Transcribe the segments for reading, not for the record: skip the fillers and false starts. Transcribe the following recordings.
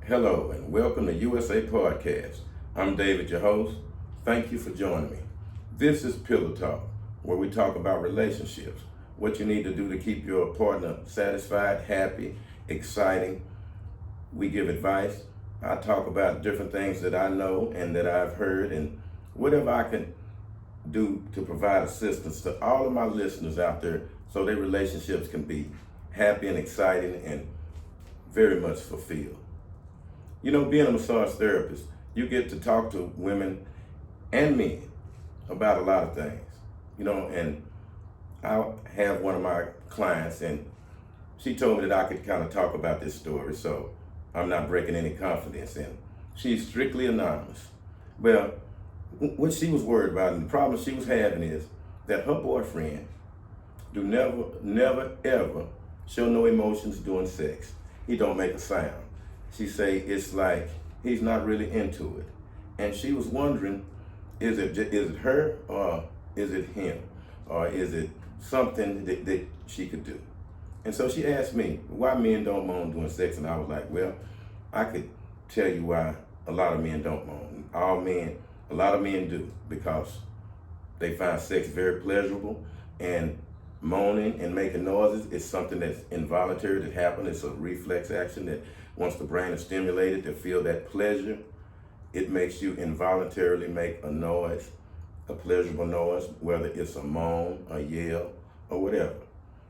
Hello and welcome to USA Podcast. I'm David, your host. Thank you for joining me. This is Pillow Talk, where we talk about relationships, what you need to do to keep your partner satisfied, happy, exciting. We give advice. I talk about different things that I know and that I've heard and whatever I can do to provide assistance to all of my listeners out there so their relationships can be happy and exciting and very much fulfilled. You know, being a massage therapist, you get to talk to women and men about a lot of things. You know, and I have one of my clients, and she told me that I could kind of talk about this story, so I'm not breaking any confidence in. She's strictly anonymous. Well, what she was worried about and the problem she was having is that her boyfriend do never, ever show no emotions during sex. He don't make a sound. She say it's like he's not really into it. And she was wondering, is it her or is it him? Or is it something that she could do? And so she asked me, why men don't moan during sex? And I was like, well, I could tell you why a lot of men don't moan. A lot of men do, because they find sex very pleasurable, and moaning and making noises is something that's involuntary that happens. It's a reflex action that once the brain is stimulated to feel that pleasure, it makes you involuntarily make a noise, a pleasurable noise, whether it's a moan, a yell, or whatever.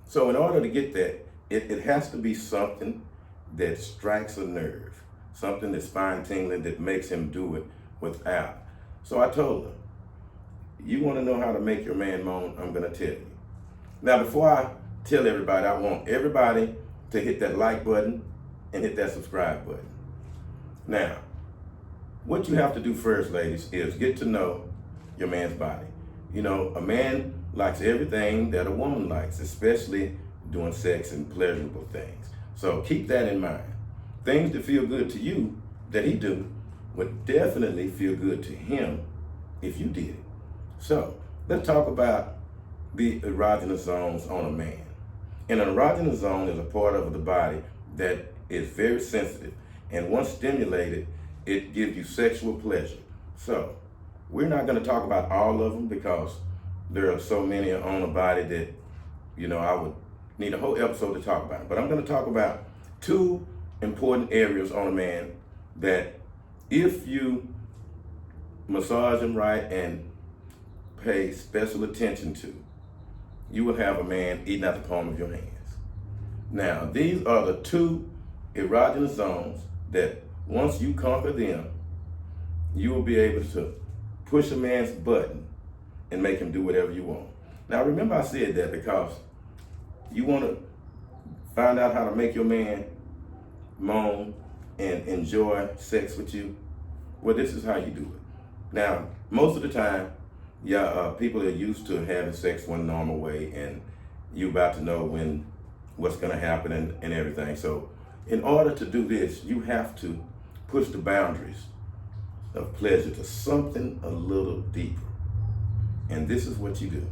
So in order to get that, it has to be something that strikes a nerve, something that's spine-tingling that makes him do it without. So I told her, you want to know how to make your man moan? I'm going to tell you. Now, before I tell everybody, I want everybody to hit that like button and hit that subscribe button. Now, what you have to do first, ladies, is get to know your man's body. You know, a man likes everything that a woman likes, especially doing sex and pleasurable things. So keep that in mind. Things that feel good to you, that he do, would definitely feel good to him if you did it. So let's talk about the erogenous zones on a man. And an erogenous zone is a part of the body that is very sensitive, and once stimulated, it gives you sexual pleasure. So we're not going to talk about all of them because there are so many on the body that, you know, I would need a whole episode to talk about. But I'm going to talk about two important areas on a man that if you massage them right and pay special attention to, you will have a man eating out the palm of your hands. Now, these are the two erogenous zones that once you conquer them, you will be able to push a man's button and make him do whatever you want. Now, remember I said that because you want to find out how to make your man moan and enjoy sex with you. Well, this is how you do it. Now, most of the time, people are used to having sex one normal way, and you're about to know what's going to happen and everything. So in order to do this, you have to push the boundaries of pleasure to something a little deeper. And this is what you do.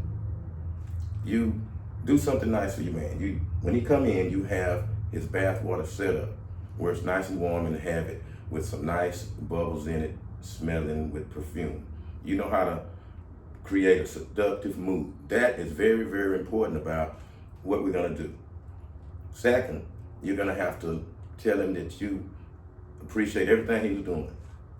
You do something nice for your man. When he come in, you have his bath water set up where it's nice and warm, and have it with some nice bubbles in it, smelling with perfume. You know how to create a seductive mood. That is very, very important about what we're going to do. Second, you're going to have to tell him that you appreciate everything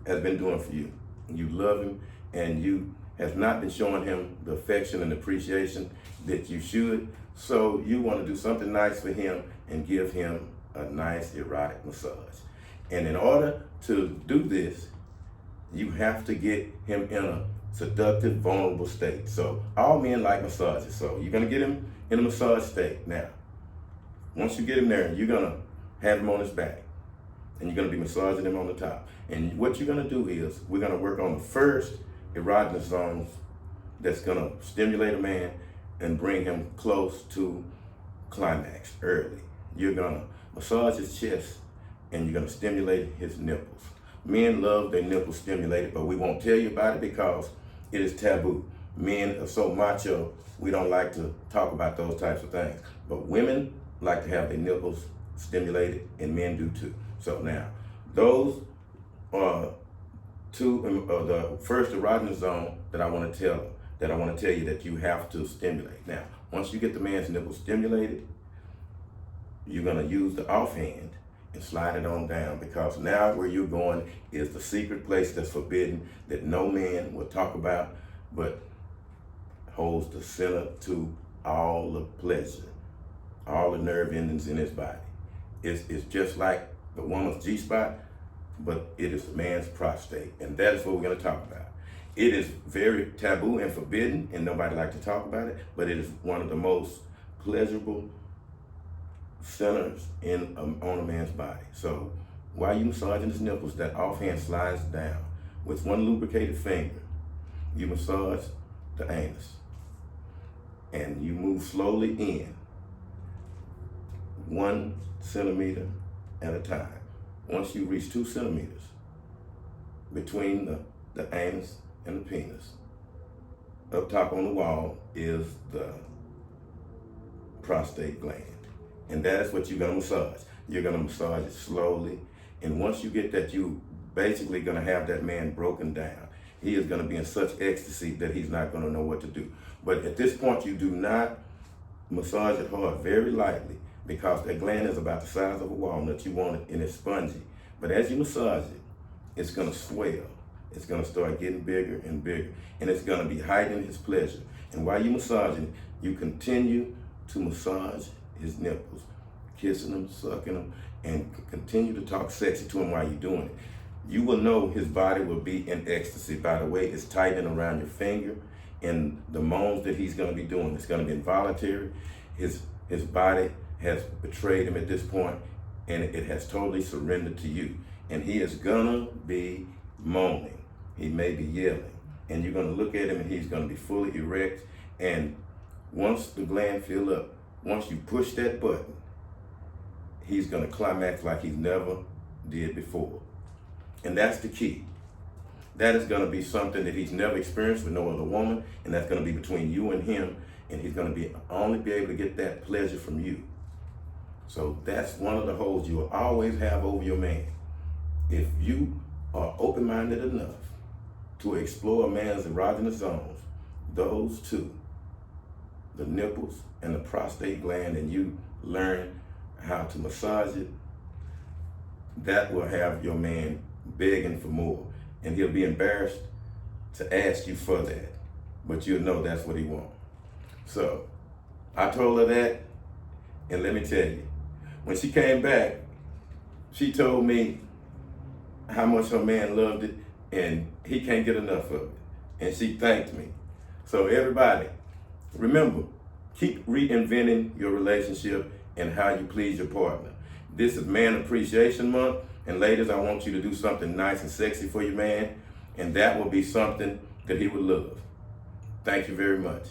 has been doing for you. You love him, and you have not been showing him the affection and appreciation that you should. So you want to do something nice for him and give him a nice erotic massage. And in order to do this, you have to get him in a seductive, vulnerable state. So all men like massages. So you're going to get him in a massage state. Now, once you get him there, you're going to have him on his back, and you're going to be massaging him on the top. And what you're going to do is we're going to work on the first erogenous zones that's going to stimulate a man and bring him close to climax early. You're going to massage his chest, and you're going to stimulate his nipples. Men love their nipples stimulated, but we won't tell you about it because it is taboo. Men are so macho, we don't like to talk about those types of things. But women like to have their nipples stimulated, and men do too. So now, Those are the first erogenous zone that I want to tell you that you have to stimulate. Now, once you get the man's nipple stimulated, you're going to use the offhand and slide it on down, because now where you're going is the secret place that's forbidden, that no man will talk about, but holds the center to all the pleasure, all the nerve endings in his body. It's just like the woman's G-spot, but it is the man's prostate, and that is what we're going to talk about. It is very taboo and forbidden, and nobody likes to talk about it, but it is one of the most pleasurable centers on a man's body. So while you massaging his nipples, that offhand slides down. With one lubricated finger, you massage the anus, and you move slowly in, 1 centimeter at a time. Once you reach 2 centimeters between the anus and the penis, up top on the wall is the prostate gland. And that's what you're gonna massage. You're gonna massage it slowly. And once you get that, you basically gonna have that man broken down. He is gonna be in such ecstasy that he's not gonna know what to do. But at this point, you do not massage it hard, very lightly, because that gland is about the size of a walnut. You want it, and it's spongy. But as you massage it, it's gonna swell. It's gonna start getting bigger and bigger, and it's gonna be heightening his pleasure. And while you're massaging, you continue to massage his nipples, kissing them, sucking them, and continue to talk sexy to him while you're doing it. You will know his body will be in ecstasy by the way it's tightening around your finger and the moans that he's gonna be doing. It's gonna be involuntary. His body has betrayed him at this point, and it has totally surrendered to you. And he is gonna be moaning. He may be yelling. And you're gonna look at him, and he's gonna be fully erect. And once the gland fill up, once you push that button, he's gonna climax like he's never did before. And that's the key. That is gonna be something that he's never experienced with no other woman, and that's gonna be between you and him, and he's gonna only be able to get that pleasure from you. So that's one of the holds you will always have over your man. If you are open-minded enough to explore a man's erogenous zones, those two, the nipples and the prostate gland, and you learn how to massage it, that will have your man begging for more. And he'll be embarrassed to ask you for that, but you'll know that's what he wants. So I told her that, and let me tell you, when she came back, she told me how much her man loved it, and he can't get enough of it. And she thanked me. So everybody, remember, keep reinventing your relationship and how you please your partner. This is Man Appreciation Month, and ladies, I want you to do something nice and sexy for your man, and that will be something that he would love. Thank you very much.